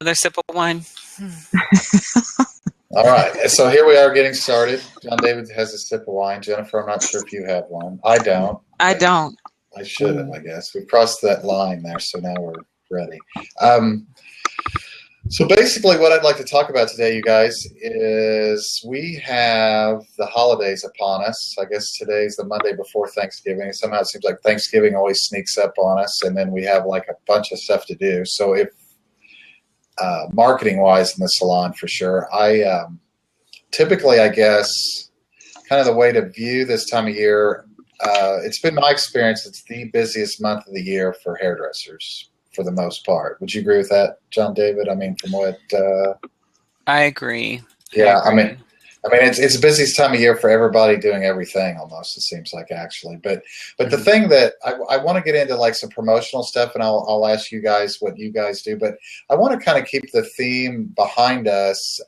Another sip of wine. All right, so here we are getting started. John David has a sip of wine. Jennifer, I'm not sure if you have one. I don't, I but don't. I should have, I guess. We crossed that line there, so now we're ready. Um, so basically, what I'd like to talk about today, you guys, is we have the holidays upon us. I guess today's the Monday before Thanksgiving. Somehow it seems like Thanksgiving always sneaks up on us, and then we have like a bunch of stuff to do. So if marketing wise in the salon for sure. I typically, I guess, kind of the way to view this time of year, it's been my experience, it's the busiest month of the year for hairdressers for the most part. Would you agree with that, John David? I mean, from what? I agree. Yeah, I mean, it's the busiest time of year for everybody doing everything almost. It seems like actually, but the Mhm. thing that I want to get into like some promotional stuff, and I'll ask you guys what you guys do, but I want to kind of keep the theme behind us,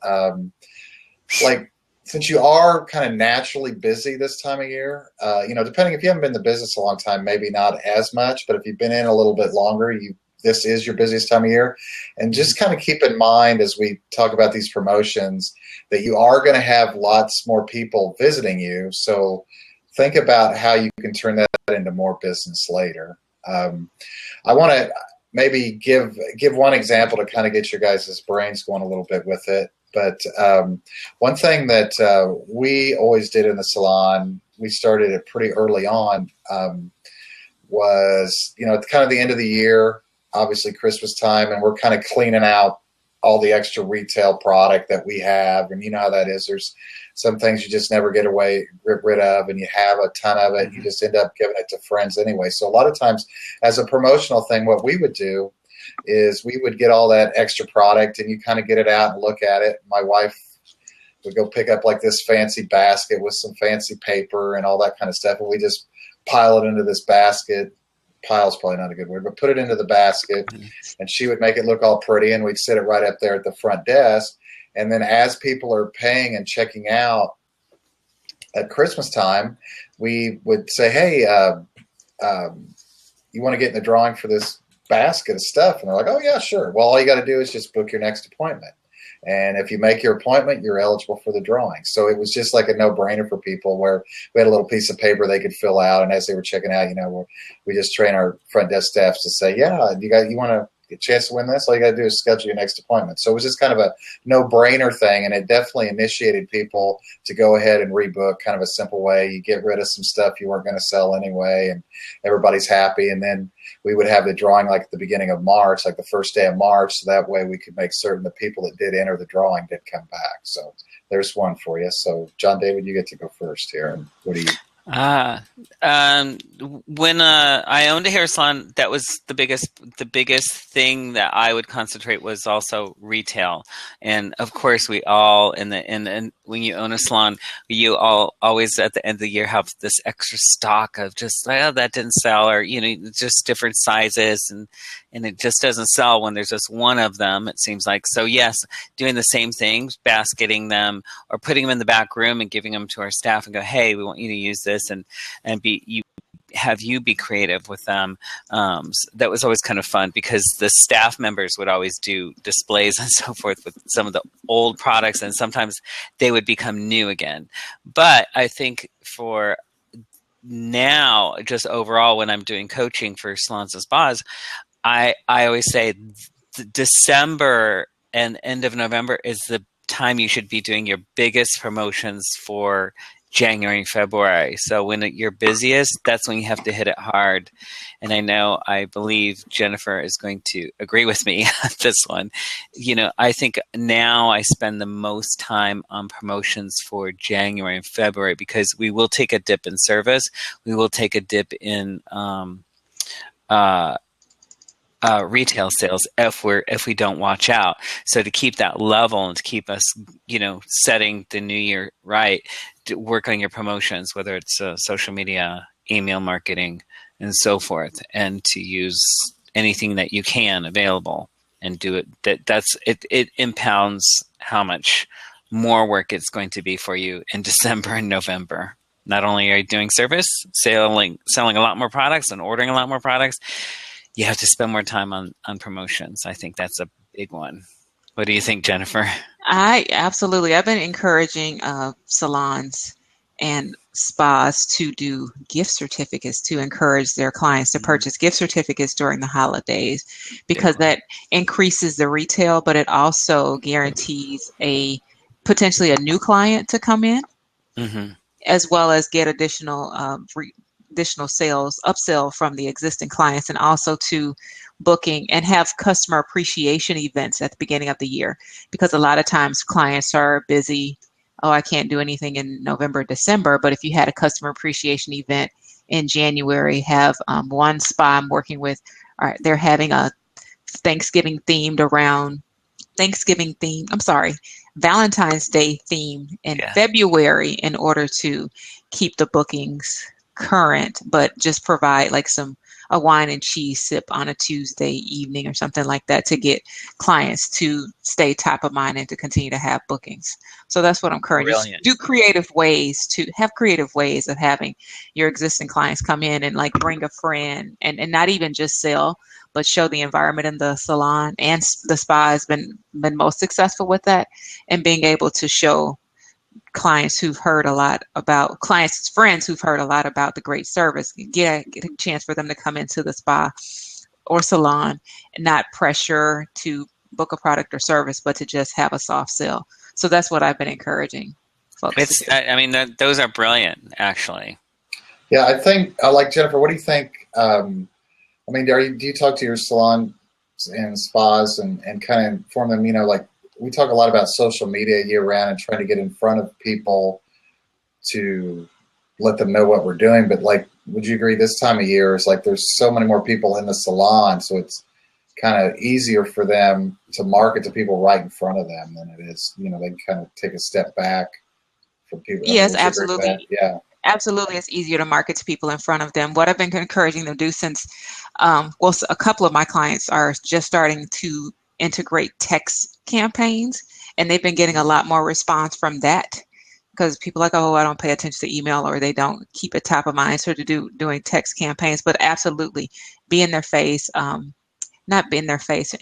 like since you are kind of naturally busy this time of year, depending if you haven't been in the business a long time, maybe not as much, but if you've been in a little bit longer, this is your busiest time of year. And just kind of keep in mind as we talk about these promotions that you are going to have lots more people visiting you. So think about how you can turn that into more business later. I want to maybe give one example to kind of get your guys' brains going a little bit with it. But one thing that we always did in the salon, we started it pretty early on, was, at kind of the end of the year, obviously Christmas time, and we're kind of cleaning out all the extra retail product that we have. And you know how that is. There's some things you just never get rid of, and you have a ton of it. You just end up giving it to friends anyway. So a lot of times as a promotional thing, what we would do is we would get all that extra product and you kind of get it out and look at it. My wife would go pick up like this fancy basket with some fancy paper and all that kind of stuff. And we just pile it into this basket. Pile's probably not a good word, but put it into the basket, and she would make it look all pretty, and we'd sit it right up there at the front desk. And then as people are paying and checking out at Christmas time, we would say, hey, you want to get in the drawing for this basket of stuff? And they're like, oh yeah, sure. Well, all you got to do is just book your next appointment. And if you make your appointment, you're eligible for the drawing. So it was just like a no-brainer for people, where we had a little piece of paper they could fill out. And as they were checking out, we just train our front desk staffs to say, yeah, you want to get a chance to win this? All you got to do is schedule your next appointment. So it was just kind of a no-brainer thing. And it definitely initiated people to go ahead and rebook, kind of a simple way. You get rid of some stuff you weren't going to sell anyway, and everybody's happy. And then we would have the drawing like at the beginning of March, like the first day of March. So that way we could make certain the people that did enter the drawing did come back. So there's one for you. So John David, you get to go first here. And what do you? When I owned a hair salon, that was the biggest thing that I would concentrate was also retail. And of course, we all and when you own a salon, you all always at the end of the year have this extra stock of just that didn't sell, or just different sizes, and it just doesn't sell when there's just one of them. It seems like. So yes, doing the same things, basketing them or putting them in the back room and giving them to our staff and go, hey, we want you to use this, and have you be creative with them. That was always kind of fun because the staff members would always do displays and so forth with some of the old products, and sometimes they would become new again. But I think for now, just overall, when I'm doing coaching for salons and spas, I always say December and end of November is the time you should be doing your biggest promotions for January and February. So when you're busiest, that's when you have to hit it hard. And I believe Jennifer is going to agree with me on this one. I think now I spend the most time on promotions for January and February because we will take a dip in service. We will take a dip in retail sales if we don't watch out. So to keep that level and to keep us, setting the new year right, to work on your promotions, whether it's social media, email marketing, and so forth, and to use anything that you can available and do it. It impounds how much more work it's going to be for you in December and November. Not only are you doing service, selling a lot more products and ordering a lot more products, you have to spend more time on promotions. I think that's a big one. What do you think, Jennifer? I've been encouraging salons and spas to do gift certificates to encourage their clients to Mhm. purchase gift certificates during the holidays Good because point. that increases the retail, but it also guarantees a potentially a new client to come in Hmm. as well as get additional sales upsell from the existing clients, and also to booking and have customer appreciation events at the beginning of the year, because a lot of times clients are busy. Oh, I can't do anything in November, December, but if you had a customer appreciation event in January, have one spa I'm working with, all right, they're having a Thanksgiving themed around Thanksgiving theme, I'm sorry, Valentine's Day theme in Yeah. February in order to keep the bookings current, but just provide like a wine and cheese sip on a Tuesday evening or something like that to get clients to stay top of mind and to continue to have bookings. So that's what I'm encouraging. Just Brilliant. do creative ways of having your existing clients come in and like bring a friend and not even just sell, but show the environment in the salon, and the spa has been most successful with that, and being able to show clients friends who've heard a lot about the great service, get a chance for them to come into the spa or salon and not pressure to book a product or service, but to just have a soft sell. So that's what I've been encouraging folks to It's, do. I mean, those are brilliant, actually. Yeah, I think like Jennifer. What do you think? I mean, do you talk to your salon and spas and kind of inform them? You know, like we talk a lot about social media year round and trying to get in front of people to let them know what we're doing. But like, would you agree this time of year is like there's so many more people in the salon, so it's kind of easier for them to market to people right in front of them than it is. You know, they kind of take a step back for people. I mean, Yes, would you agree with that? absolutely. Yeah. Absolutely, it's easier to market to people in front of them. What I've been encouraging them to do since, a couple of my clients are just starting to integrate text campaigns, and they've been getting a lot more response from that because people are like, oh, I don't pay attention to email, or they don't keep it top of mind. So to doing text campaigns, but absolutely be in their face, not be in their face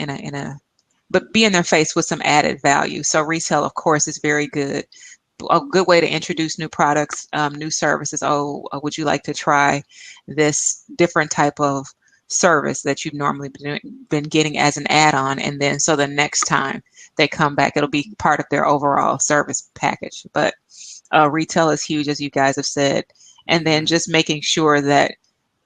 but be in their face with some added value. So retail, of course, is very good, a good way to introduce new products, new services. Oh, would you like to try this different type of service that you've normally been getting as an add-on? And then so the next time they come back, it'll be part of their overall service package. But retail is huge, as you guys have said. And then just making sure that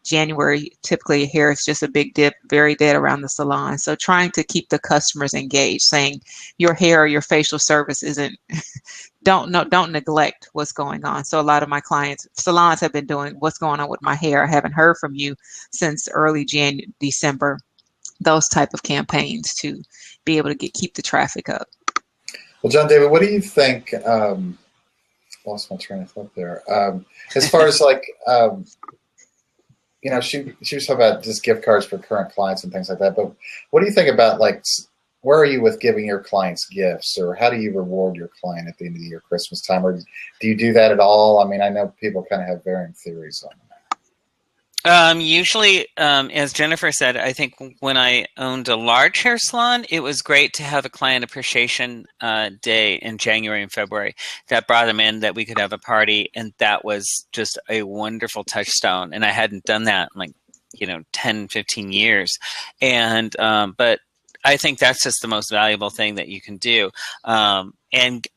January, typically hair is just a big dip, very dead around the salon. So trying to keep the customers engaged, saying your hair or your facial service isn't, don't no, don't neglect what's going on. So a lot of my clients, salons have been doing what's going on with my hair. I haven't heard from you since early December. Those type of campaigns to be able to keep the traffic up. Well, John David, what do you think? Lost my train of thought there. As far as like, you know, she was talking about just gift cards for current clients and things like that. But what do you think about like, where are you with giving your clients gifts, or how do you reward your client at the end of the year, Christmas time, or do you do that at all? I mean, I know people kind of have varying theories on that. Usually, as Jennifer said, I think when I owned a large hair salon, it was great to have a client appreciation day in January and February that brought them in, that we could have a party, and that was just a wonderful touchstone. And I hadn't done that in like, 10, 15 years. And, but I think that's just the most valuable thing that you can do. And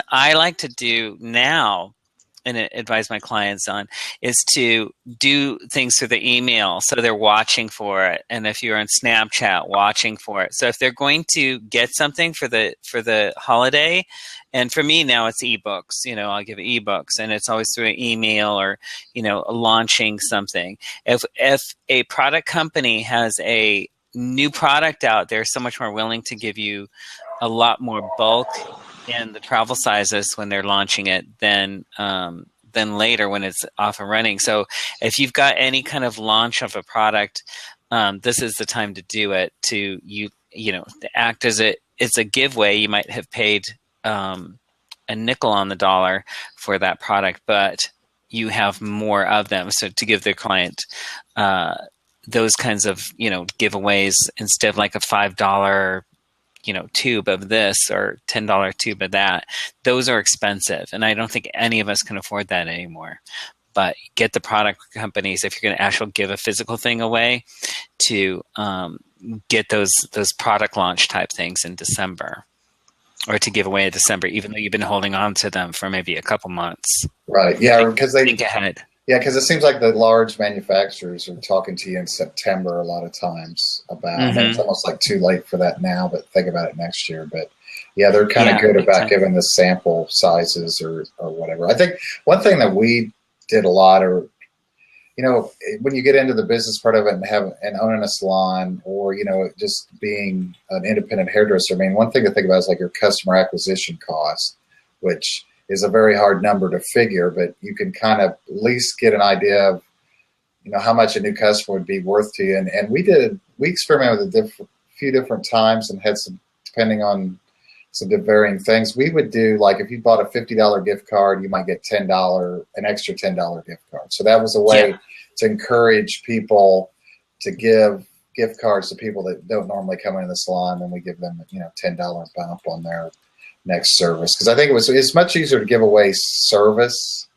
I like to do now, and advise my clients on, is to do things through the email so they're watching for it, and if you're on Snapchat, watching for it. So if they're going to get something for the holiday, and for me now it's ebooks, I'll give ebooks, and it's always through an email or launching something. If a product company has a new product out, they're so much more willing to give you a lot more bulk in the travel sizes when they're launching it than later when it's off and running. So if you've got any kind of launch of a product, this is the time to do it. To act as it's a giveaway. You might have paid a nickel on the dollar for that product, but you have more of them. So to give the client those kinds of giveaways instead of like a $5 tube of this or $10 tube of that. Those are expensive, and I don't think any of us can afford that anymore. But get the product companies, if you're going to actually give a physical thing away, to get those product launch type things in December, or to give away in December, even though you've been holding on to them for maybe a couple months. Right. Yeah, because think ahead. Yeah, because it seems like the large manufacturers are talking to you in September a lot of times about. I mean, it's almost like too late for that now, but think about it next year. But yeah, they're kind of good about giving the sample sizes or whatever. I think one thing that we did a lot, or when you get into the business part of it and owning a salon, or just being an independent hairdresser, I mean, one thing to think about is like your customer acquisition cost, which is a very hard number to figure, but you can kind of at least get an idea of how much a new customer would be worth to you. And we experimented with a few different times and had some, depending on some varying things. We would do, like, if you bought a $50 gift card, you might get an extra $10 gift card. So that was a way to encourage people to give gift cards to people that don't normally come into the salon, and we give them $10 bump on their next service. Because I think it's much easier to give away service,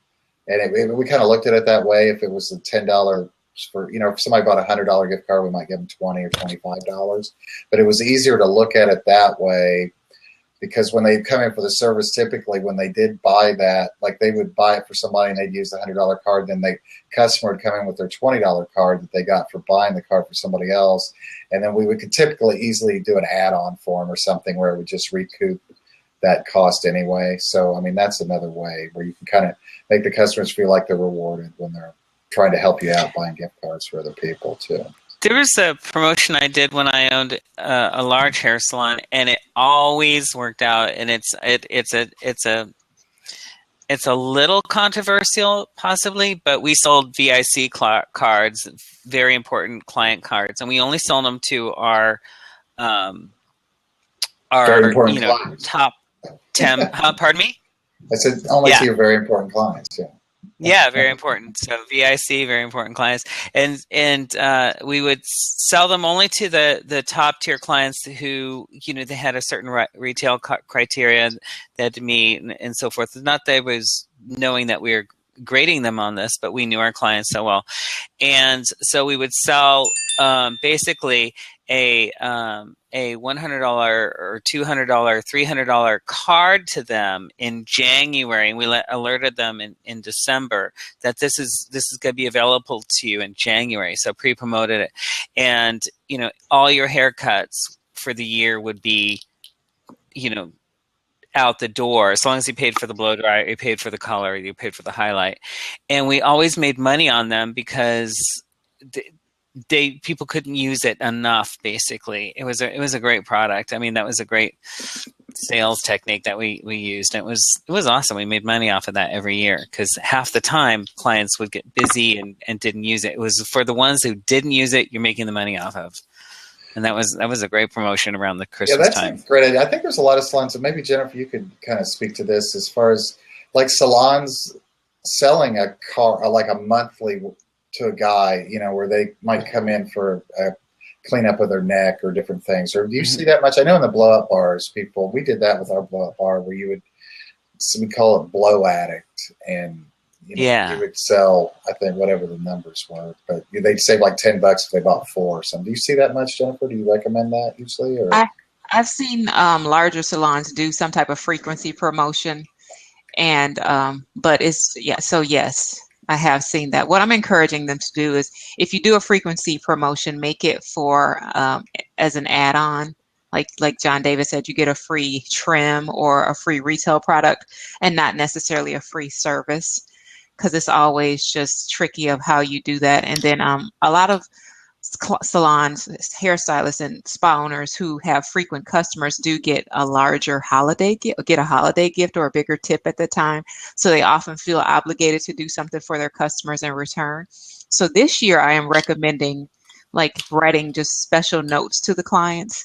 and we kind of looked at it that way. If it was a $10 for, if somebody bought a $100 gift card, we might give them $20 or $25. But it was easier to look at it that way, because when they come in for the service, typically when they did buy that, like they would buy it for somebody and they'd use the $100 card, then the customer would come in with their $20 card that they got for buying the card for somebody else. And then we could typically easily do an add-on for them or something where it would just recoup that cost anyway. So, I mean, that's another way where you can kind of make the customers feel like they're rewarded when they're trying to help you out buying gift cards for other people too. There was a promotion I did when I owned a large hair salon, and it always worked out. And it's a little controversial, possibly, but we sold VIC cards, very important client cards, and we only sold them to our top 10. Pardon me? I said only to your very important clients. Yeah. Yeah, very important. So VIC, very important clients, and we would sell them only to the top tier clients who they had a certain retail criteria they had to meet and so forth. Not that I was knowing that we were grading them on this, but we knew our clients so well, and so we would sell basically a $100 or $200, $300 card to them in January, and we alerted them in December that this is going to be available to you in January. So pre-promoted it, and all your haircuts for the year would be out the door, as long as you paid for the blow dry, you paid for the color, you paid for the highlight, and we always made money on them because people couldn't use it enough. Basically, it was a great product. I mean, that was a great sales technique that we used. It was awesome. We made money off of that every year, because half the time clients would get busy and didn't use it. It was for the ones who didn't use it, you're making the money off of. And that was a great promotion around the Christmas time. That's a great idea. I think there's a lot of salons, and maybe Jennifer, you could kind of speak to this as far as like salons selling a car, like a monthly to a guy, where they might come in for a cleanup of their neck or different things. Or do you see that much? I know in the blow up bars, we did that with our blow up bar, where we call it Blow Addict, and you would sell, I think, whatever the numbers were, but they'd save like $10 if they bought 4 or something. Do you see that much, Jennifer? Do you recommend that usually? Or? I've seen larger salons do some type of frequency promotion, and but so yes, I have seen that. What I'm encouraging them to do is, if you do a frequency promotion, make it for as an add-on. Like John Davis said, you get a free trim or a free retail product, and not necessarily a free service, because it's always just tricky of how you do that. And then a lot of salons, hairstylists, and spa owners who have frequent customers do get a larger holiday gift or a bigger tip at the time. So they often feel obligated to do something for their customers in return. So this year I am recommending writing just special notes to the clients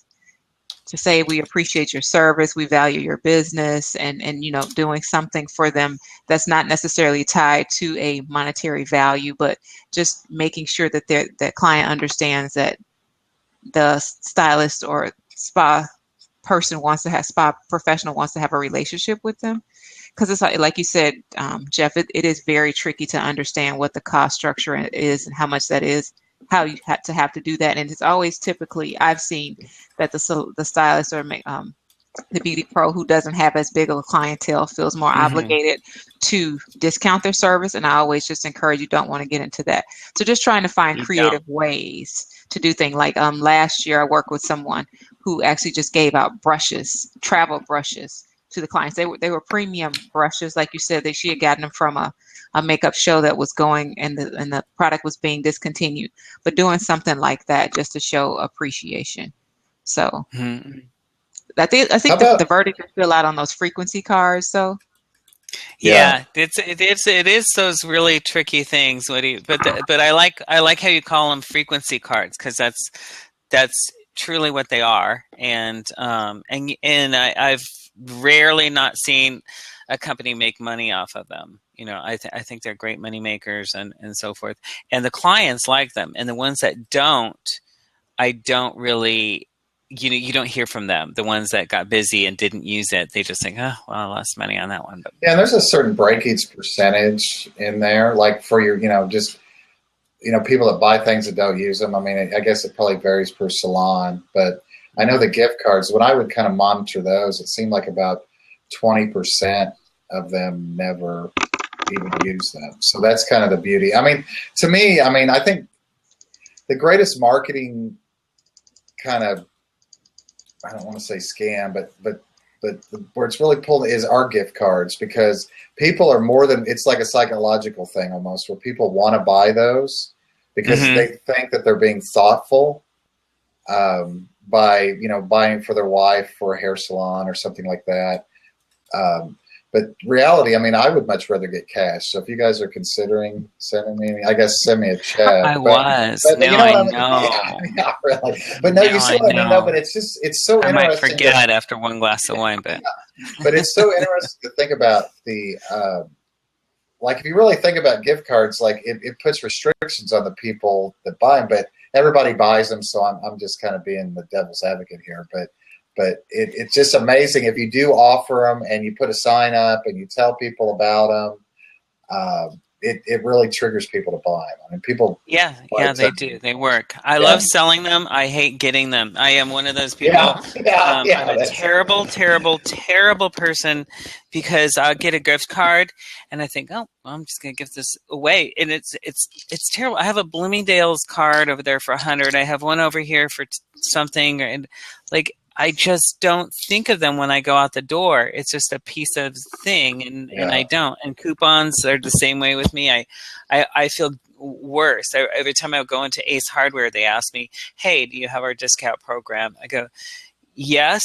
to say, we appreciate your service, we value your business, and doing something for them that's not necessarily tied to a monetary value, but just making sure that that client understands that the stylist or spa person wants to have spa professional wants to have a relationship with them. Because it's like you said, Jeff, it is very tricky to understand what the cost structure is and how much that is, how you have to do that. And it's always typically, I've seen that the stylist or the beauty pro who doesn't have as big of a clientele feels more obligated to discount their service. And I always just encourage you don't want to get into that. So just trying to find creative ways to do things. Like last year I worked with someone who actually just gave out brushes, travel brushes to the clients. They were premium brushes, like you said, that she had gotten them from a makeup show that was going, and the product was being discontinued. But doing something like that just to show appreciation. So I think the verdict is still out on those frequency cards. So yeah, it is those really tricky things. But I like how you call them frequency cards, because that's truly what they are. And I've rarely not seen a company make money off of them. You know, I think they're great money makers and so forth. And the clients like them, and the ones that don't, I don't really. You don't hear from them. The ones that got busy and didn't use it, they just think, oh, well, I lost money on that one. But yeah, and there's a certain breakage percentage in there, like for your, just, people that buy things that don't use them. I mean, I guess it probably varies per salon, but I know the gift cards, when I would kind of monitor those, it seemed like about 20% of them never even use them. So that's kind of the beauty. I mean, to me, I think the greatest marketing kind of, I don't want to say scam, but where it's really pulled is our gift cards, because people are more than, it's like a psychological thing almost, where people want to buy those because they think that they're being thoughtful by, buying for their wife for a hair salon or something like that. But reality, I would much rather get cash. So if you guys are considering sending me, I guess send me a check. I was. But now you know I what know. Not really. But no, you see what I mean? No, but it's so I interesting. might forget after one glass of wine, but but it's so interesting to think about the like, if you really think about gift cards, like it puts restrictions on the people that buy them, but everybody buys them. So I'm just kind of being the devil's advocate here, but it's just amazing if you do offer them and you put a sign up and you tell people about them. It really triggers people to buy them. People. Yeah, they do. They work. I love selling them. I hate getting them. I am one of those people. I'm a terrible, terrible, terrible person, because I'll get a gift card and I think, oh, well, I'm just going to give this away, and it's terrible. I have a Bloomingdale's card over there for $100. I have one over here for something, and like, I just don't think of them when I go out the door. It's just a piece of thing, and I don't. And coupons are the same way with me. I feel worse. Every time I go into Ace Hardware, they ask me, hey, do you have our discount program? I go, yes,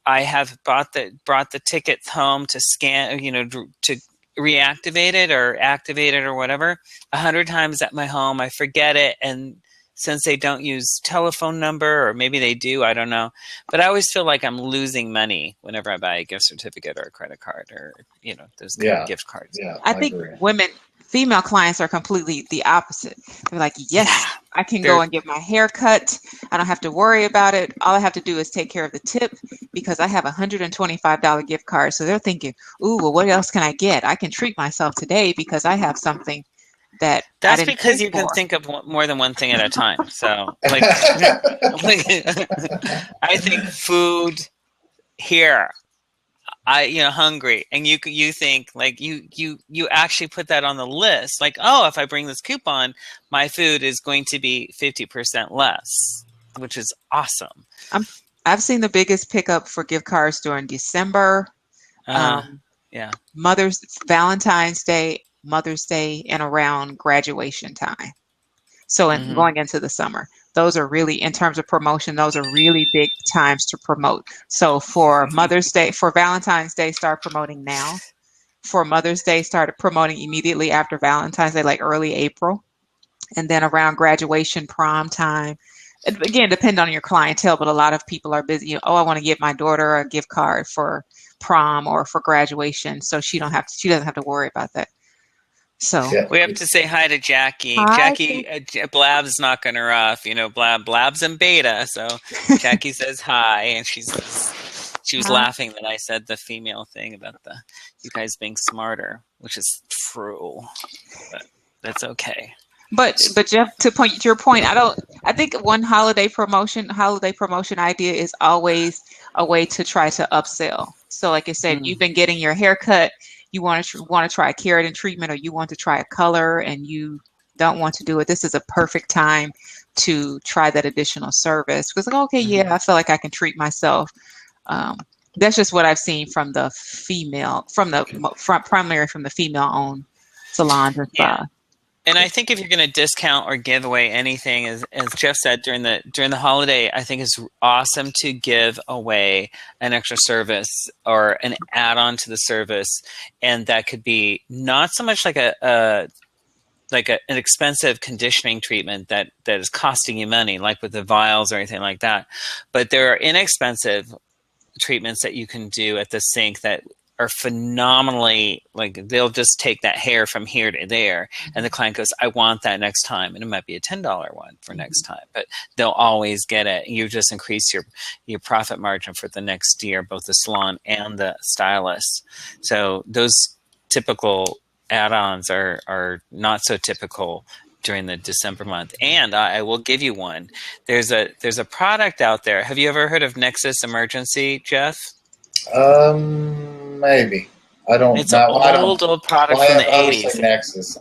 I have brought the tickets home to scan, to reactivate it or activate it or whatever 100 times at my home. I forget it, and since they don't use telephone number, or maybe they do, I don't know. But I always feel like I'm losing money whenever I buy a gift certificate or a credit card, or, those kind of gift cards. Yeah, I think female clients are completely the opposite. They're like, yes, I can go and get my hair cut. I don't have to worry about it. All I have to do is take care of the tip, because I have a $125 gift card. So they're thinking, ooh, well, what else can I get? I can treat myself today because I have something that's because you can think of more than one thing at a time. So, like, I think food here. Hungry, and you think, like, you actually put that on the list. Like, oh, if I bring this coupon, my food is going to be 50% less, which is awesome. I've seen the biggest pickup for gift cards during December, Valentine's Day, Mother's Day, and around graduation time. So going into the summer, those are really, in terms of promotion, those are really big times to promote. So for Mother's Day, for Valentine's Day, start promoting now. For Mother's Day, started promoting immediately after Valentine's Day, like early April. And then around graduation, prom time. Again, depend on your clientele, but a lot of people are busy. I want to give my daughter a gift card for prom or for graduation, so she doesn't have to worry about that. So we have to say hi to Jackie. Hi. Jackie, Blab's knocking her off. Blab's in beta, so Jackie says hi, and she says, She was laughing that I said the female thing about you guys being smarter, which is true, but that's okay. But Jeff, to your point, I think one holiday promotion idea is always a way to try to upsell. So like I said, you've been getting your hair cut, you want to try a keratin treatment, or you want to try a color and you don't want to do it. This is a perfect time to try that additional service, because like, okay, yeah, I feel like I can treat myself. That's just what I've seen from the primarily from the female-owned salons and spas. And I think if you're going to discount or give away anything, as Jeff said, during the holiday, I think it's awesome to give away an extra service or an add-on to the service, and that could be not so much like an expensive conditioning treatment that is costing you money, like with the vials or anything like that, but there are inexpensive treatments that you can do at the sink that are phenomenally, like they'll just take that hair from here to there, and the client goes, I want that next time, and it might be a $10 one for next time, but they'll always get it. You just increase your profit margin for the next year, both the salon and the stylist. So those typical add-ons are not so typical during the December month. And I will give you one. There's a product out there. Have you ever heard of Nexus Emergency, Jeff? Maybe. I don't. It's an old product from the 80s. Nexus.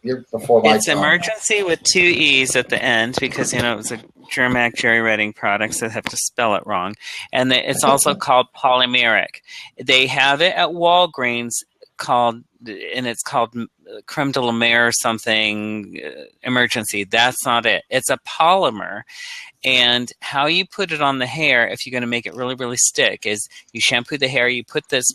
You're before my time. It's emergency with 2 E's at the end because it was a Germac Jerry Redding product, so they have to spell it wrong. And it's also called polymeric. They have it at Walgreens it's called creme de la mer or something emergency. That's not it. It's a polymer. And how you put it on the hair, if you're going to make it really, really stick, is you shampoo the hair, you put this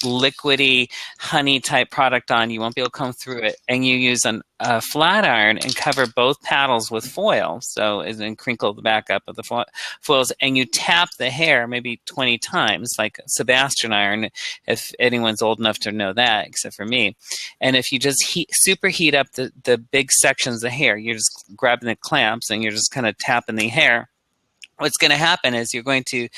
liquidy honey type product on, you won't be able to comb through it, and you use a flat iron and cover both paddles with foil, and then crinkle the back up of the foils, and you tap the hair maybe 20 times, like Sebastian iron, if anyone's old enough to know that, except for me. And if you just superheat up the big sections of hair, you're just grabbing the clamps and you're just kind of tapping the hair. What's going to happen is you're going to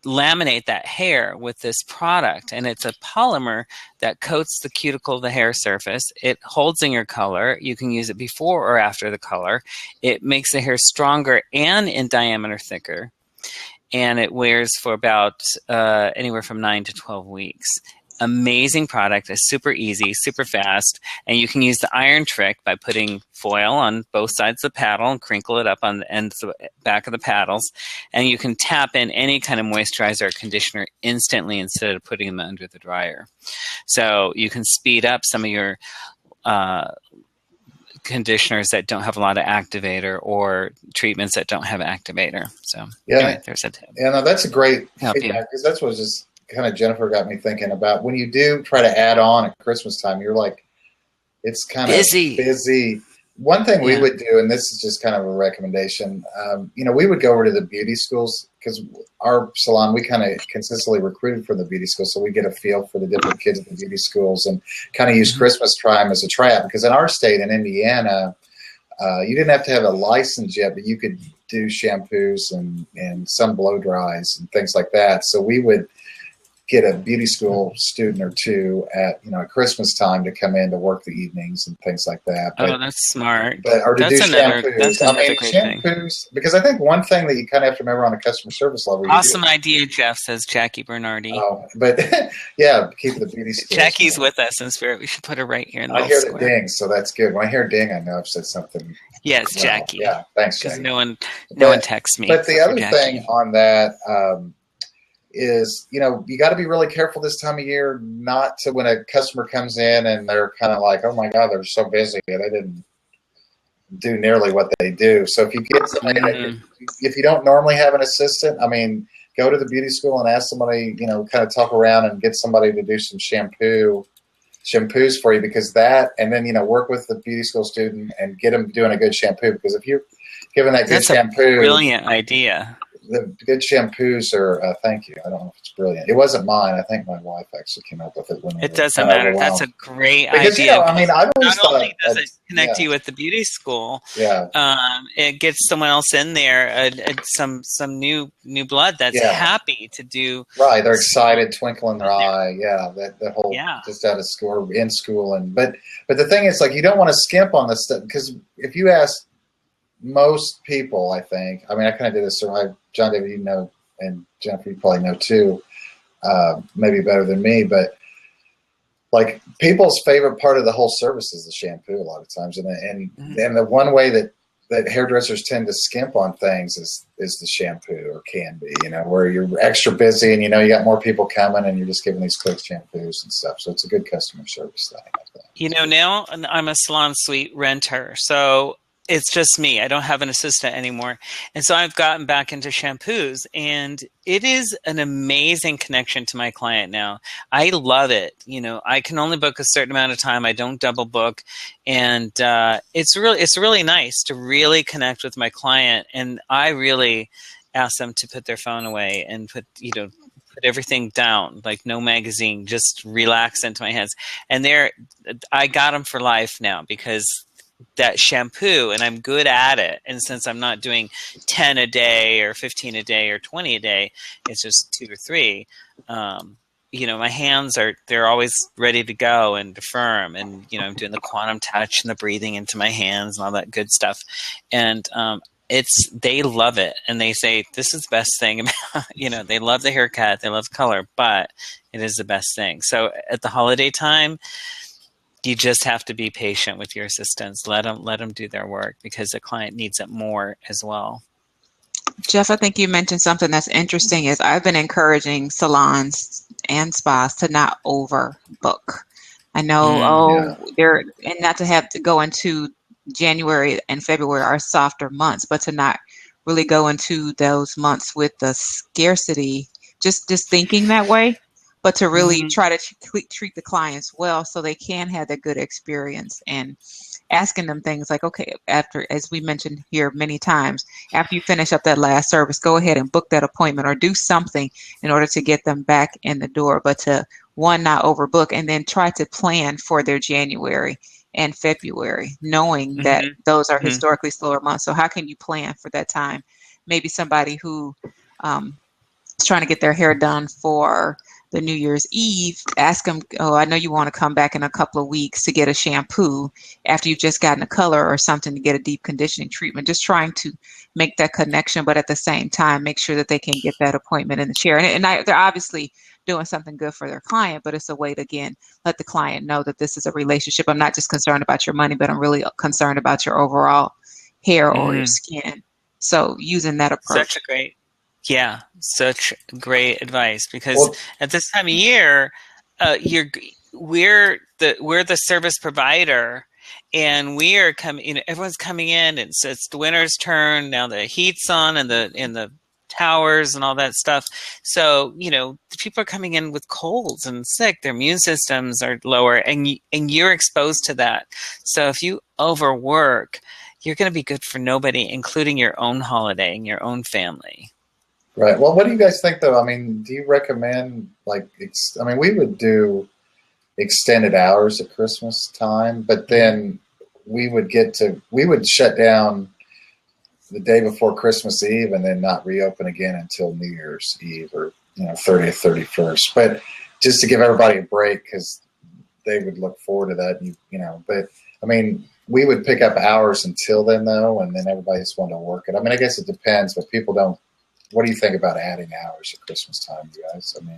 laminate that hair with this product, and it's a polymer that coats the cuticle of the hair surface. It holds in your color. You can use it before or after the color. It makes the hair stronger and in diameter thicker, and it wears for about anywhere from 9 to 12 weeks. Amazing product. It's super easy, super fast, and you can use the iron trick by putting foil on both sides of the paddle and crinkle it up on the ends of the back of the paddles, and you can tap in any kind of moisturizer or conditioner instantly instead of putting them under the dryer. So you can speed up some of your conditioners that don't have a lot of activator, or treatments that don't have activator. So anyway, there's a tip. Yeah, no, that's a great feedback, because that's what just kind of Jennifer got me thinking about. When you do try to add on at Christmas time, you're like, it's kind of busy. One thing we would do, and this is just kind of a recommendation, we would go over to the beauty schools, because our salon, we kind of consistently recruited from the beauty schools, so we get a feel for the different kids at the beauty schools and kind of use Christmas time as a tryout. Because in our state, in Indiana, you didn't have to have a license yet, but you could do shampoos and some blow dries and things like that. So we would get a beauty school student or two at Christmas time to come in to work the evenings and things like that. But, that's smart. Or to that's do another, shampoos. That's another great thing. Because I think one thing that you kind of have to remember on a customer service level. Awesome idea, Jeff, says Jackie Bernardi. Oh, but yeah, keep the beauty school. Jackie's with us in spirit. We should put her right here in the I hear square. The ding, so that's good. When I hear ding, I know I've said something. Yes, Jackie. Yeah, thanks, Jackie. Because no one texts me. But the other thing on that is, you got to be really careful this time of year, not to, when a customer comes in and they're kind of like, oh my God, they're so busy, they didn't do nearly what they do. So if you get somebody, if you don't normally have an assistant, go to the beauty school and ask somebody, kind of talk around and get somebody to do some shampoos for you, because that, and then, work with the beauty school student and get them doing a good shampoo, because if you're giving that good shampoo, a brilliant idea. the good shampoos are. Thank you. I don't know if it's brilliant. It wasn't mine. I think my wife actually came up with it when we It were doesn't kind of matter. That's overwhelmed. a great Because idea I mean, because I've always not thought, only does it connect yeah, you with the beauty school, yeah, it gets someone else in there, some new blood that's yeah. happy to do Right, they're salon excited, twinkle in their in there. eye. Yeah, that the whole Yeah. just out of school or in school, and but the thing is, like, you don't want to skimp on this stuff because if you ask most people, I think, I mean, I kind of did this. So, John David, you know, and Jennifer, you probably know too, maybe better than me, but like people's favorite part of the whole service is the shampoo a lot of times, and the one way that hairdressers tend to skimp on things is the shampoo, or can be, you know, where you're extra busy and you know you got more people coming and you're just giving these quick shampoos and stuff. So it's a good customer service thing, I think. You know, now I'm a salon suite renter, so it's just me. I don't have an assistant anymore. And so I've gotten back into shampoos, and it is an amazing connection to my client now. I love it. You know, I can only book a certain amount of time. I don't double book. And it's really nice to really connect with my client. And I really ask them to put their phone away and put everything down, like no magazine, just relax into my hands. And I got them for life now because that shampoo, and I'm good at it. And since I'm not doing 10 a day or 15 a day or 20 a day, it's just 2 or 3. My hands they're always ready to go and firm. And, I'm doing the quantum touch and the breathing into my hands and all that good stuff. And, they love it, and they say this is the best thing about, they love the haircut, they love color, but it is the best thing. So at the holiday time, you just have to be patient with your assistants. Let them do their work because the client needs it more as well. Jeff, I think you mentioned something that's interesting is I've been encouraging salons and spas to not overbook. I know, they're, and not to have to go into January and February are softer months, but to not really go into those months with the scarcity, just thinking that way, but to really try to treat the clients well so they can have a good experience, and asking them things like, okay, after, as we mentioned here many times, after you finish up that last service, go ahead and book that appointment or do something in order to get them back in the door, but to not overbook, and then try to plan for their January and February, knowing that those are historically slower months. So how can you plan for that time? Maybe somebody who is trying to get their hair done for the New Year's Eve, ask them, oh, I know you want to come back in a couple of weeks to get a shampoo after you've just gotten a color or something to get a deep conditioning treatment. Just trying to make that connection, but at the same time, make sure that they can get that appointment in the chair. They're obviously doing something good for their client, but it's a way to, again, let the client know that this is a relationship. I'm not just concerned about your money, but I'm really concerned about your overall hair or your skin. So using that approach. Such great advice, because at this time of year, we're the service provider, and we are coming. Everyone's coming in, and so it's the winter's turn now. The heat's on, and the towers and all that stuff. So people are coming in with colds and sick. Their immune systems are lower, and you're exposed to that. So if you overwork, you're going to be good for nobody, including your own holiday and your own family. Right. Well, what do you guys think, though? I mean, do you recommend, we would do extended hours at Christmas time, but then we would shut down the day before Christmas Eve and then not reopen again until New Year's Eve, or 30th, 31st. But just to give everybody a break, because they would look forward to that, But I mean, we would pick up hours until then, though, and then everybody just wanted to work it. I mean, I guess it depends, but people don't. What do you think about adding hours at Christmas time, you guys? I mean,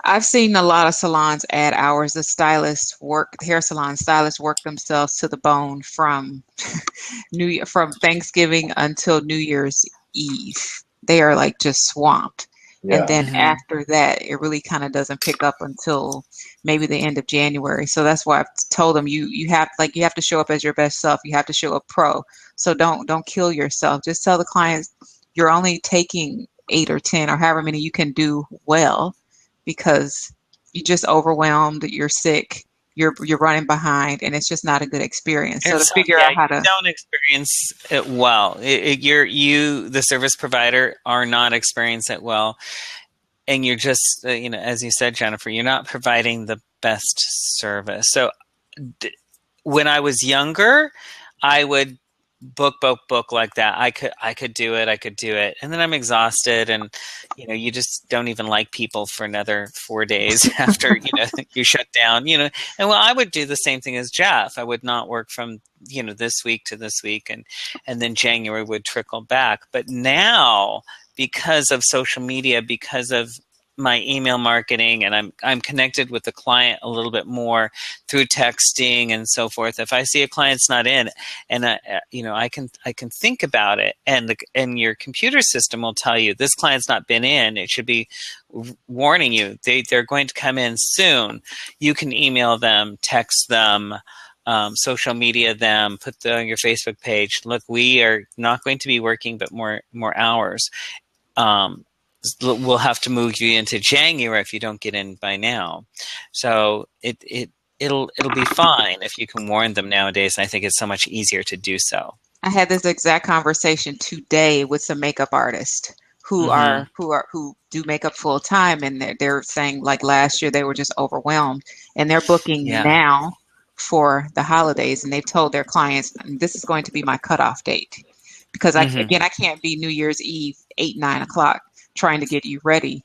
I've seen a lot of salons add hours. The hair salon stylists work themselves to the bone from from Thanksgiving until New Year's Eve. They are like just swamped. Yeah. And then after that, it really kind of doesn't pick up until maybe the end of January. So that's why I've told them you have to show up as your best self. You have to show up pro. So don't kill yourself. Just tell the clients you're only taking 8 or 10 or however many you can do well, because you just overwhelmed, you're sick, you're running behind, and it's just not a good experience. So to It's figure yeah, out how you to, don't experience it well. You, the service provider, are not experiencing it well, and you're just, as you said, Jennifer, you're not providing the best service. So when I was younger, I would book like that. I could do it. I could do it. And then I'm exhausted, and you just don't even like people for another 4 days after, you shut down, and well, I would do the same thing as Jeff. I would not work from, this week to this week, and then January would trickle back. But now, because of social media, because of my email marketing, and I'm connected with the client a little bit more through texting and so forth. If I see a client's not in, and I can think about it, and your computer system will tell you this client's not been in. It should be warning you they're going to come in soon. You can email them, text them, social media them, put on your Facebook page. Look, we are not going to be working, but more hours. We'll have to move you into January if you don't get in by now. So it'll be fine if you can warn them nowadays. And I think it's so much easier to do so. I had this exact conversation today with some makeup artists who do makeup full time, and they're saying, like, last year they were just overwhelmed, and they're booking Yeah. now for the holidays, and they've told their clients, this is going to be my cutoff date, because I can't be New Year's Eve 8-9 o'clock trying to get you ready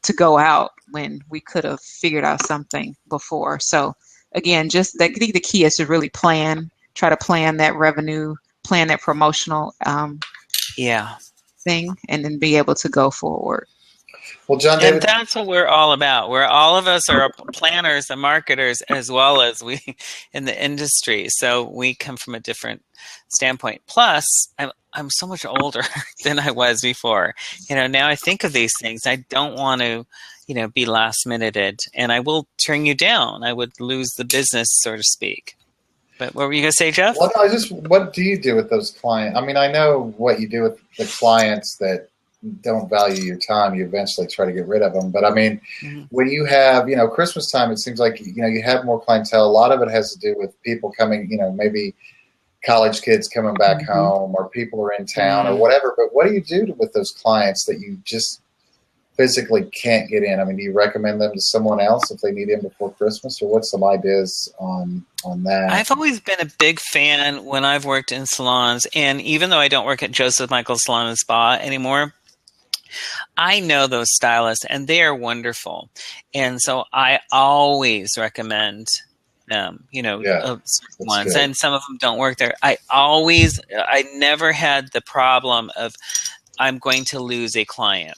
to go out when we could have figured out something before. So again, I think the key is to really try to plan that revenue, plan that promotional thing, and then be able to go forward. Well, John And David, that's what we're all about. All of us are planners and marketers, as well as we in the industry. So we come from a different standpoint. Plus, I'm so much older than I was before. Now I think of these things. I don't want to, be last minuted, and I will turn you down. I would lose the business, so to speak. But what were you going to say, Jeff? what do you do with those clients? I mean, I know what you do with the clients that don't value your time. You eventually try to get rid of them. But I mean, when you have, Christmas time, it seems like, you have more clientele. A lot of it has to do with people coming, maybe college kids coming back home, or people are in town or whatever. But what do you do with those clients that you just physically can't get in? I mean, do you recommend them to someone else if they need in before Christmas, or what's some ideas on that? I've always been a big fan when I've worked in salons, and even though I don't work at Joseph Michael Salon and Spa anymore, I know those stylists, and they are wonderful. And so I always recommend them, ones, and some of them don't work there. I never had the problem of I'm going to lose a client.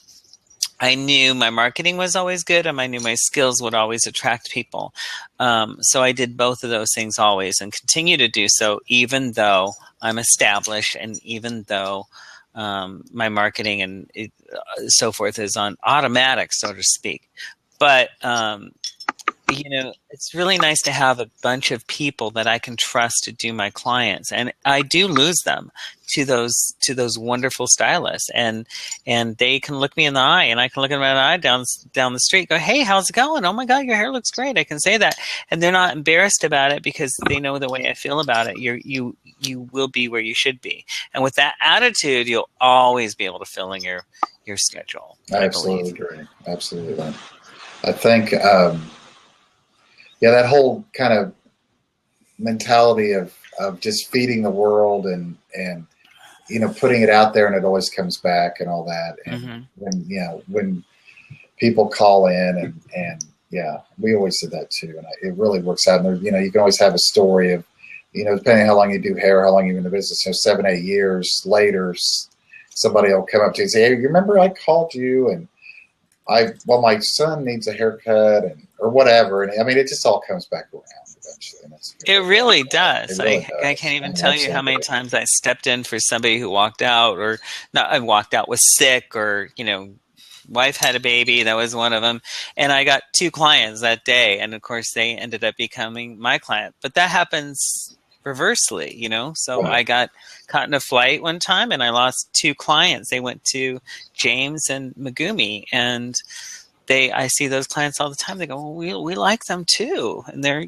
I knew my marketing was always good, and I knew my skills would always attract people. So I did both of those things always, and continue to do so, even though I'm established, and even though my marketing and so forth is on automatic, so to speak. But it's really nice to have a bunch of people that I can trust to do my clients, and I do lose them to those wonderful stylists, and they can look me in the eye, and I can look them in the eye down the street, go, hey, how's it going? Oh my God, your hair looks great. I can say that, and they're not embarrassed about it because they know the way I feel about it. You will be where you should be, and with that attitude, you'll always be able to fill in your schedule. I absolutely agree. Absolutely. I think. That whole kind of mentality of just feeding the world and putting it out there, and it always comes back and all that. And when people call in and we always did that too. And it really works out. And you can always have a story of, depending on how long you do hair, how long you're in the business, 7-8 years later, somebody will come up to you and say, hey, you remember I called you and my son needs a haircut or whatever. And I mean, it just all comes back around eventually. And it really does. It really does. I can't even tell you how many times I stepped in for somebody who walked out, or not, I walked out, was sick, or, wife had a baby. That was one of them. And I got 2 clients that day. And of course they ended up becoming my client, but that happens reversely, so right. I got caught in a flight one time and I lost 2 clients. They went to James and Megumi, and I see those clients all the time. They go, well, we like them too. And they're,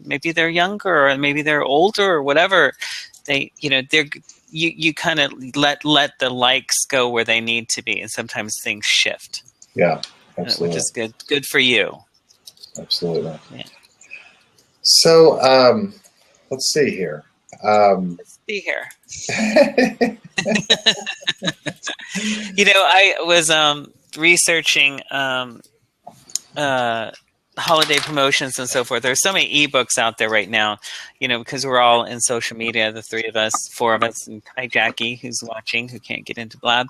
maybe they're younger or maybe they're older or whatever. You kind of let the likes go where they need to be. And sometimes things shift. Yeah, absolutely. Which is good for you. Absolutely. Yeah. So, let's see here. I was researching holiday promotions and so forth. There's so many ebooks out there right now, because we're all in social media, the three of us, four of us, and hi Jackie, who's watching, who can't get into Blab.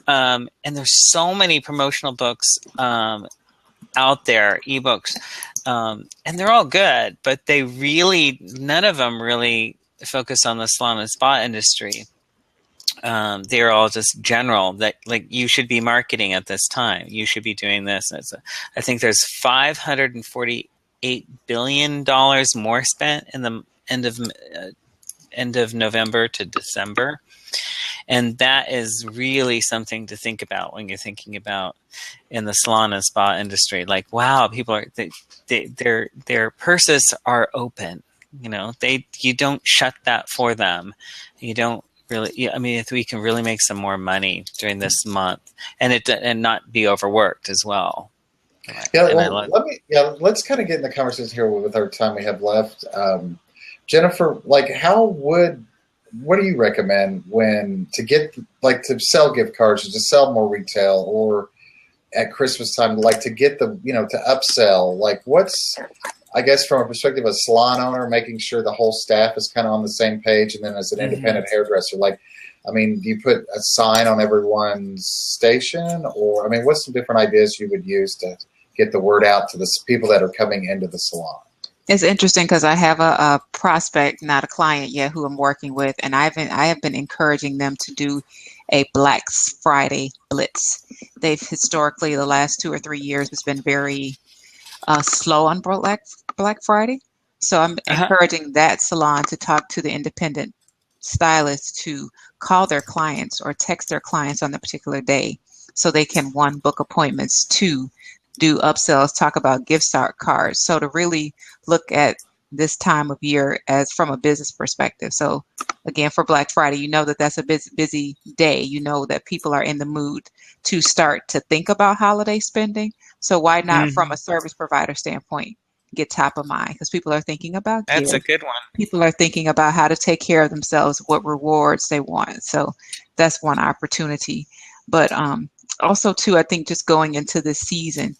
And there's so many promotional books out there, ebooks, and they're all good, but none of them really focus on the salon and spa industry. They're all just general that like you should be marketing at this time. You should be doing this. I think there's $548 billion more spent in the end of November to December. And that is really something to think about when you're thinking about in the salon and spa industry. Like, wow, people are their purses are open. You don't shut that for them. You don't really. I mean, if we can really make some more money during this month, and not be overworked as well. Yeah, let's kind of get in the conversation here with our time we have left. Jennifer, what do you recommend to sell gift cards, to sell more retail, or at Christmas time, to get to upsell? Like, what's, I guess, from a perspective of a salon owner, making sure the whole staff is kind of on the same page, and then as an independent hairdresser, do you put a sign on everyone's station, or what's some different ideas you would use to get the word out to the people that are coming into the salon? It's interesting because I have a prospect, not a client yet, who I'm working with, and I have been encouraging them to do a Black Friday blitz. They've historically, the last 2 or 3 years, it's been very slow on Black Friday. So I'm encouraging that salon to talk to the independent stylists to call their clients or text their clients on the particular day so they can, one, book appointments, two, do upsells, talk about gift cards. So to really look at this time of year as from a business perspective. So again, for Black Friday, that's a busy day. That people are in the mood to start to think about holiday spending. So why not, from a service provider standpoint, get top of mind? Because people are thinking about That's a good one. People are thinking about how to take care of themselves, what rewards they want. So that's one opportunity. But also, too, I think just going into this season,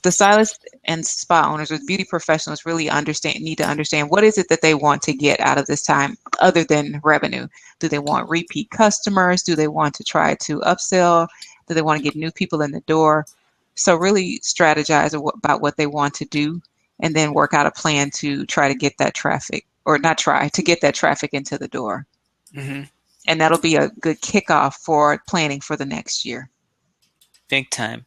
the stylists and spa owners or beauty professionals really need to understand what is it that they want to get out of this time other than revenue. Do they want repeat customers? Do they want to try to upsell? Do they want to get new people in the door? So really strategize about what they want to do and then work out a plan to try to get that traffic, or not try to get that traffic into the door. And that'll be a good kickoff for planning for the next year. Big time.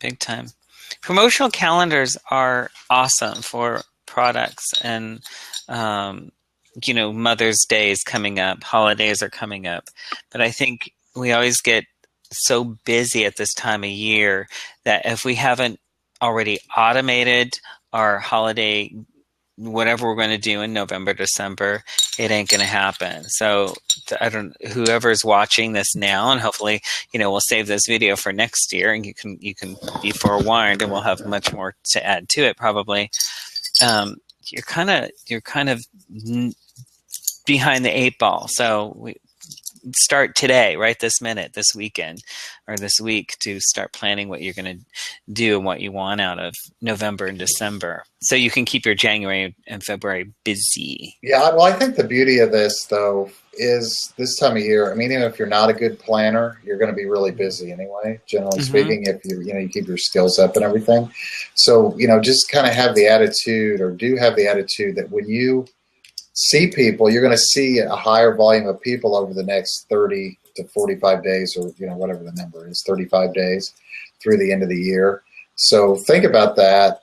Promotional calendars are awesome for products, and Mother's Day is coming up, holidays are coming up, but I think we always get so busy at this time of year that if we haven't already automated our holiday, whatever we're going to do in November, December, it ain't going to happen. So whoever's watching this now, and hopefully, we'll save this video for next year, and you can be forewarned, and we'll have much more to add to it probably. You're kind of behind the 8 ball. So we start today, right this minute, this weekend, or this week, to start planning what you're going to do and what you want out of November and December, so you can keep your January and February busy. Yeah, well, I think the beauty of this, though, is this time of year, even if you're not a good planner, you're going to be really busy anyway, generally speaking, if you keep your skills up and everything. So, just kind of have the attitude that when you see people, you're going to see a higher volume of people over the next 30 to 45 days, or whatever the number is, 35 days through the end of the year. So think about that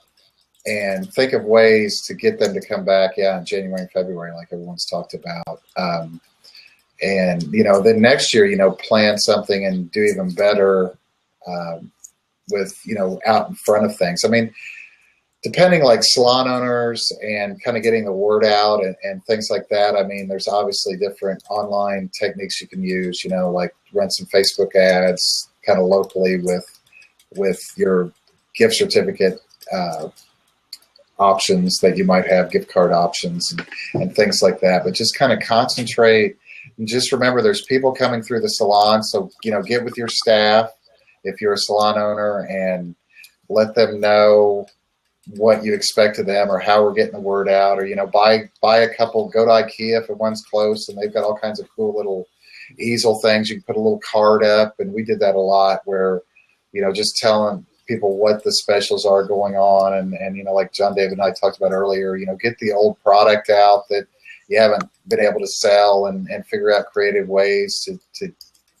and think of ways to get them to come back in January and February, like everyone's talked about. And then next year, plan something and do even better out in front of things. I mean, depending like salon owners and kind of getting the word out and things like that. I mean, there's obviously different online techniques you can use, like run some Facebook ads kind of locally with your gift certificate options that you might have, gift card options and things like that. But just kind of concentrate and just remember there's people coming through the salon. So, get with your staff if you're a salon owner and let them know what you expect of them or how we're getting the word out, or, buy a couple, go to IKEA if one's close and they've got all kinds of cool little easel things. You can put a little card up. And we did that a lot where, just telling people what the specials are going on. And like John David and I talked about earlier, get the old product out that you haven't been able to sell and figure out creative ways to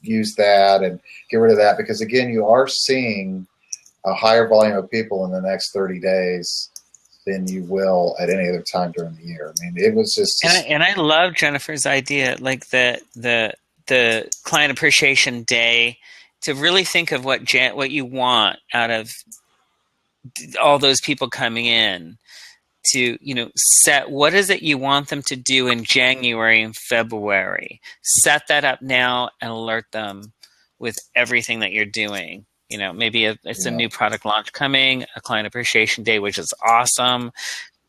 use that and get rid of that. Because again, you are seeing a higher volume of people in the next 30 days than you will at any other time during the year. I mean, it was just and I love Jennifer's idea, like the client appreciation day, to really think of what you want out of all those people coming in, to set what is it you want them to do in January and February. Set that up now and alert them with everything that you're doing. Maybe it's a new product launch coming, a client appreciation day, which is awesome.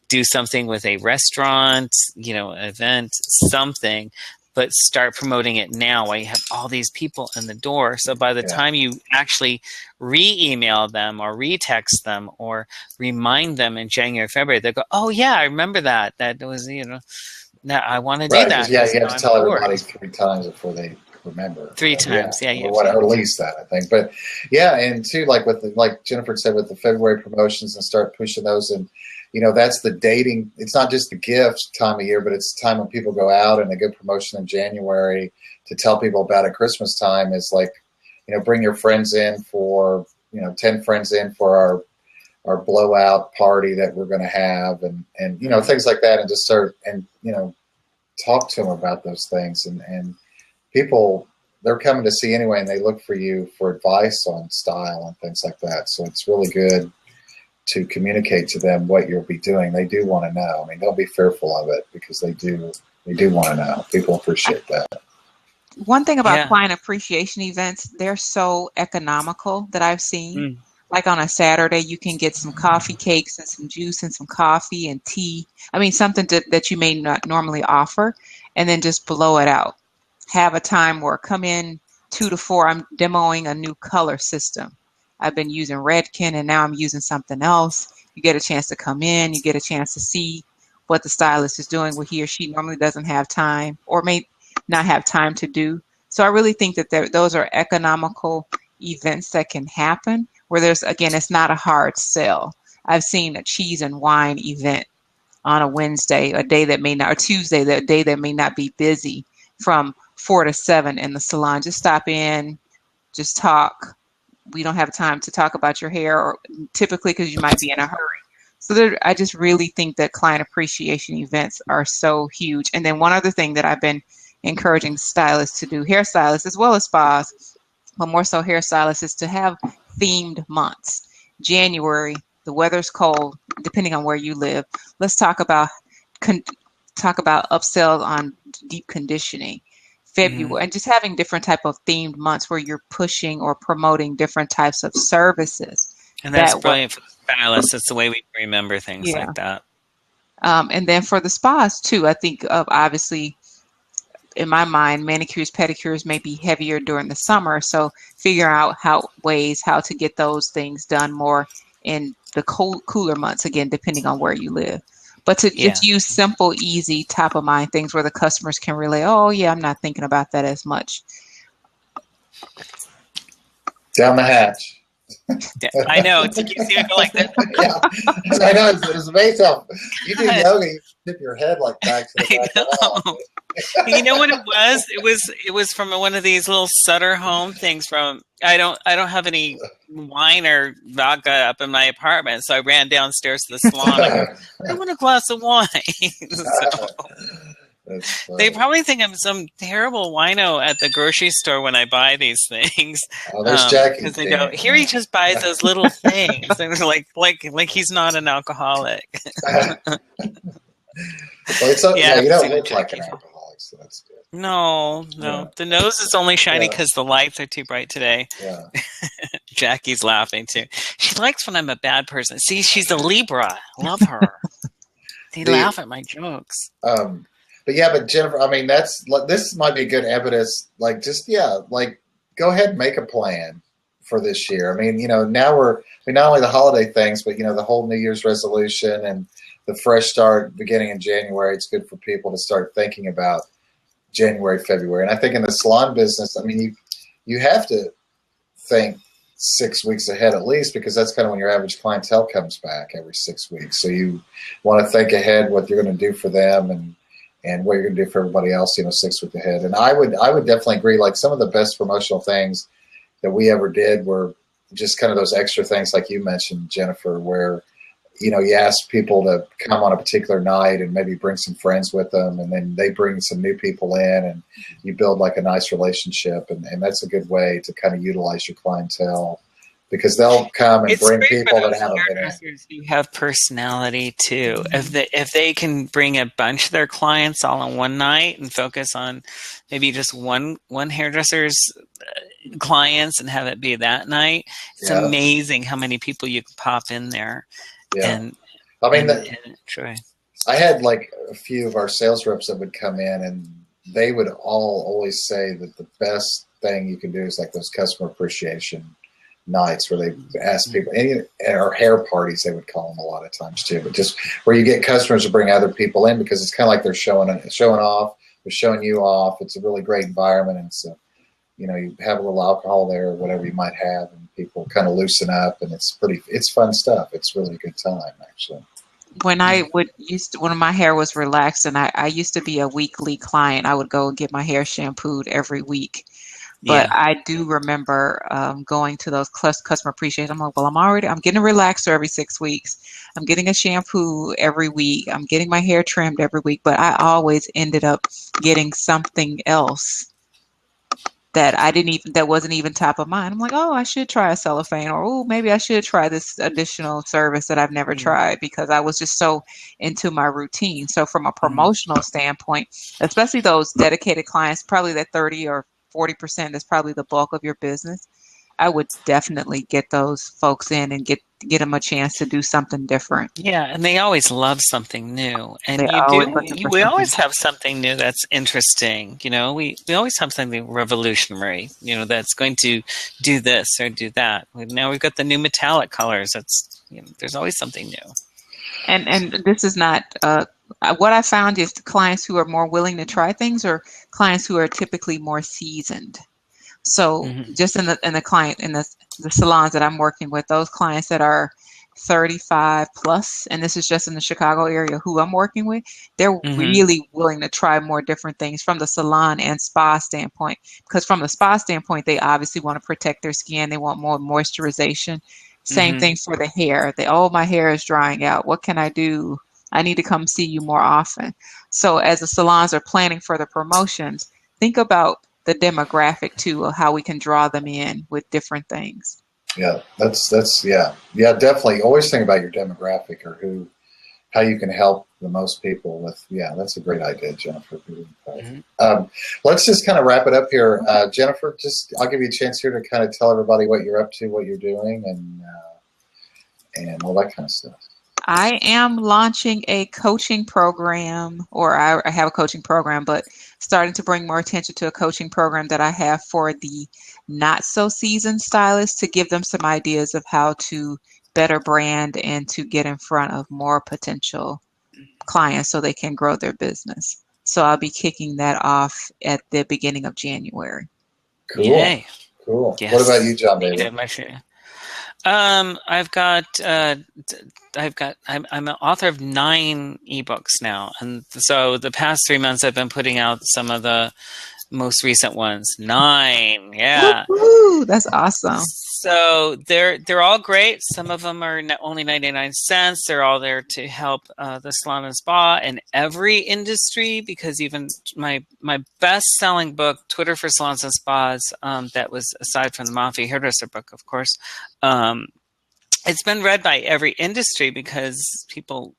Do something with a restaurant, event, something, but start promoting it now while you have all these people in the door. So by the time you actually re-email them or re-text them or remind them in January, February, they go, oh yeah, I remember that. That was, now I want to do that. Yeah, you have to tell everybody 3 times before they remember. 3 times, or at least that, I think. But and too, like like Jennifer said, with the February promotions, and start pushing those. And that's the dating. It's not just the gifts time of year, but it's the time when people go out. And a good promotion in January to tell people about at Christmas time is like, bring your friends in for 10 friends in for our blowout party that we're going to have, and things like that, and just start and talk to them about those things. And people, they're coming to see anyway, and they look for you for advice on style and things like that. So it's really good to communicate to them what you'll be doing. They do want to know. I mean, don't be fearful of it, because they do want to know. People appreciate that. One thing about client appreciation events, they're so economical that I've seen. Like on a Saturday, you can get some coffee cakes and some juice and some coffee and tea. I mean, something that you may not normally offer, and then just blow it out. Have a time where come in 2 to 4. I'm demoing a new color system. I've been using Redken, and now I'm using something else. You get a chance to come in. You get a chance to see what the stylist is doing, what he or she normally doesn't have time or may not have time to do. So I really think that those are economical events that can happen where there's, again, it's not a hard sell. I've seen a cheese and wine event on a Wednesday, a day that may not, or Tuesday, a day that may not be busy, from 4 to 7 in the salon. Just stop in, just talk. We don't have time to talk about your hair, or typically because you might be in a hurry. So I just really think that client appreciation events are so huge. And then one other thing that I've been encouraging stylists to do, hairstylists as well as spas, but more so hairstylists, is to have themed months. January, the weather's cold, depending on where you live. Let's talk about upsells on deep conditioning. February, and just having different type of themed months where you're pushing or promoting different types of services. And that's brilliant for the stylists. It's the way we remember things like that. And then for the spas too, I think of, obviously, in my mind, manicures, pedicures may be heavier during the summer. So figure out how to get those things done more in the cooler months, again, depending on where you live. But to just use simple, easy, top of mind things where the customers can relate, oh yeah, I'm not thinking about that as much. Down the hatch. I know. Did you see me go like that? I know. It's amazing. You do yoga, you tip your head like back to the back. You know what it was? It was from one of these little Sutter home things. From I don't have any wine or vodka up in my apartment, so I ran downstairs to the salon. I want a glass of wine. So. That's They funny. probably think I'm some terrible wino at the grocery store when I buy these things, Oh, there's Jackie. because they go, Damn "Here he just buys those little things," and they're like he's not an alcoholic. it. Well, it's Yeah, I yeah. have You to see don't what look like an Jackie. alcoholic, so that's good. No, Yeah, no, the nose is only shiny yeah, because the lights are too bright today. yeah. Jackie's laughing too. She likes when I'm a bad person. See, she's a Libra. Love her. They The laugh at my jokes. but yeah, but Jennifer, I mean, this might be good evidence. Like, just yeah, like go ahead and make a plan for this year. I mean, now not only the holiday things, but the whole New Year's resolution and the fresh start beginning in January. It's good for people to start thinking about January, February. And I think in the salon business, I mean, you have to think 6 weeks ahead at least, because that's kind of when your average clientele comes back every 6 weeks. So you want to think ahead what you're going to do for them and what you're going to do for everybody else, 6 weeks ahead. And I would definitely agree. Like some of the best promotional things that we ever did were just kind of those extra things like you mentioned, Jennifer, where you ask people to come on a particular night and maybe bring some friends with them, and then they bring some new people in, and you build like a nice relationship, and that's a good way to kind of utilize your clientele, because they'll come and It's bring great for people that those haven't been in. hairdressers who have personality too. If they can bring a bunch of their clients all on one night and focus on maybe just one hairdresser's clients and have it be that night, it's Yeah, amazing how many people you can pop in there yeah. and I mean, and enjoy. I had like a few of our sales reps that would come in, and they would all always say that the best thing you can do is like those customer appreciation nights where they ask people, or hair parties, they would call them a lot of times too, but just where you get customers to bring other people in, because it's kind of like they're showing off, they're showing you off. It's a really great environment, and you have a little alcohol there, or whatever you might have, and people kind of loosen up, and it's fun stuff. It's really a good time, actually. When I would used to, when my hair was relaxed and I used to be a weekly client, I would go and get my hair shampooed every week. But Yeah. I do remember going to those customer appreciation. I'm like, well, I'm getting a relaxer every 6 weeks. I'm getting a shampoo every week. I'm getting my hair trimmed every week. But I always ended up getting something else that wasn't even top of mind. I'm like, oh, I should try a cellophane, or oh, maybe I should try this additional service that I've never Mhm. tried, because I was just so into my routine. So from a Mhm. promotional standpoint, especially those dedicated clients, probably that 30 or 40% is probably the bulk of your business. I would definitely get those folks in and get them a chance to do something different. Yeah, and they always love something new. They're And you always do, looking for we something. always have something new that's interesting. We always have something revolutionary, that's going to do this or do that. Now we've got the new metallic colors. There's always something new. And this is not what I found is the clients who are more willing to try things are clients who are typically more seasoned. So Hmm. just in the salons that I'm working with, those clients that are 35 plus, and this is just in the Chicago area who I'm working with, they're Hmm. really willing to try more different things from the salon and spa standpoint. Because from the spa standpoint, they obviously want to protect their skin. They want more moisturization. Same Hmm. thing for the hair. Oh, my hair is drying out. What can I do? I need to come see you more often. So as the salons are planning for the promotions, think about the demographic too of how we can draw them in with different things. Yeah, that's yeah, definitely. Always think about your demographic, or how you can help the most people with. Yeah, that's a great idea, Jennifer. Hmm. Let's just kind of wrap it up here, Jennifer. I'll give you a chance here to kind of tell everybody what you're up to, what you're doing, and all that kind of stuff. I am launching a coaching program, or I have a coaching program, but starting to bring more attention to a coaching program that I have for the not so seasoned stylists, to give them some ideas of how to better brand and to get in front of more potential clients so they can grow their business. So I'll be kicking that off at the beginning of January. Cool, Yay! cool. What about you, Yes, John need Bailey? it much. I've got, I'm an author of 9 ebooks now, and so the past 3 months I've been putting out some of the most recent ones. 9. Yeah. Woo-hoo, that's awesome. So they're all great. Some of them are only 99 cents. They're all there to help the salon and spa in every industry, because even my best-selling book, Twitter for Salons and Spas, that was aside from the Mafia Hairdresser book, of course, it's been read by every industry because people,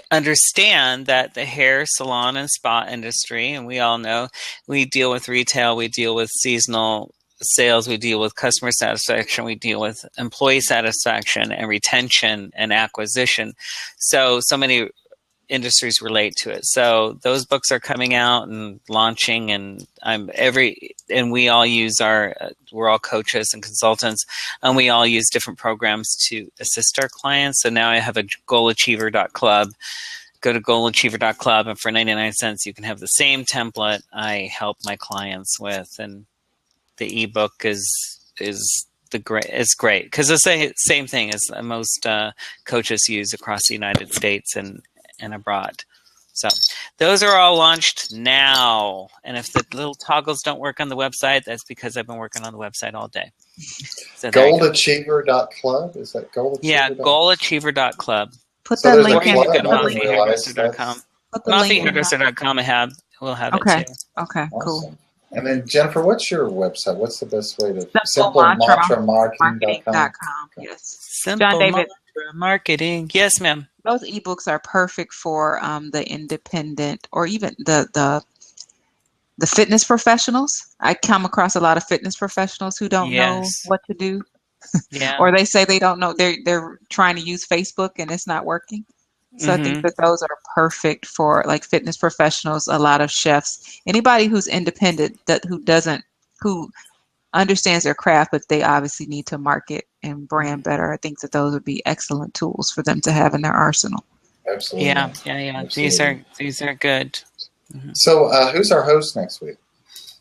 understand that the hair, salon, and spa industry, and we all know we deal with retail, we deal with seasonal sales, we deal with customer satisfaction, we deal with employee satisfaction and retention and acquisition. So many industries relate to it. So those books are coming out and launching, and we all use we're all coaches and consultants, and we all use different programs to assist our clients. So now I have a goalachiever.club. Go to goalachiever.club, and for 99 cents, you can have the same template I help my clients with. And the ebook is great. It's great because it's the same thing as most coaches use across the United States and abroad. So those are all launched now. And if the little toggles don't work on the website, that's because I've been working on the website all day. So Goalachiever.club? Is that Goalachiever? Yeah, goalachiever.club. Put that link Or in. you can go to I didn't realize MaffiaHairdresser.com. Put the link in. MaffiaHairdresser.com we'll have it Okay. too. Okay, cool. Awesome. And then Jennifer, what's your website? What's the best way to SimpleMantraMarketing.com? Yes. Simple John David. Mantra Marketing. Yes, ma'am. Those ebooks are perfect for the independent or even the fitness professionals. I come across a lot of fitness professionals who don't know what to do. Yeah. Or they say they don't know. They're trying to use Facebook and it's not working. So I think that those are perfect for like fitness professionals, a lot of chefs, anybody who's independent who understands their craft, but they obviously need to market and brand better. I think that those would be excellent tools for them to have in their arsenal. Absolutely. Yeah. Absolutely. These are good. So who's our host next week?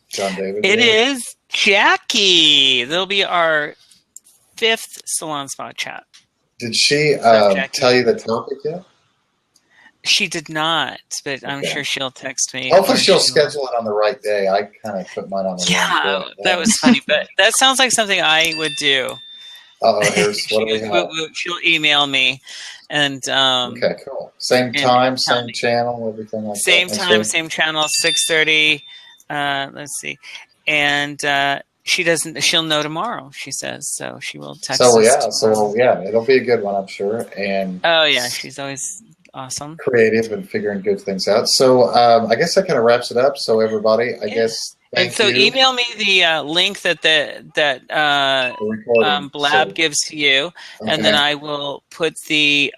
John David? It is Jackie. There'll be our 5th Salon Spa chat. Did she tell you the topic yet? She did not, but I'm sure she'll text me. Hopefully she'll schedule it on the right day. I kind of put mine on the wrong day. That was funny, but that sounds like something I would do. Here's what do we have? She'll email me, and okay, cool. Same time, same channel, everything like that. Same time, same channel, 6:30. Let's see, and she'll know tomorrow. She says so. She will text. So it'll be a good one, I'm sure. And she's always awesome, creative, and figuring good things out. So I guess that kind of wraps it up. So everybody, I guess. Thank you. Email me the link that Blab gives to you, and then I will put the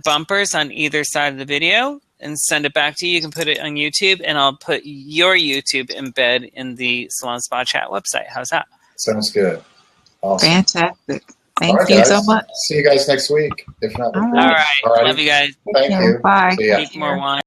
bumpers on either side of the video and send it back to you. You can put it on YouTube, and I'll put your YouTube embed in the Salon Spa Chat website. How's that? Sounds good. Awesome. Fantastic. Thank you so much. See you guys next week. If not, all right. Love you guys. Thank you. Bye. See ya. Keep more wine.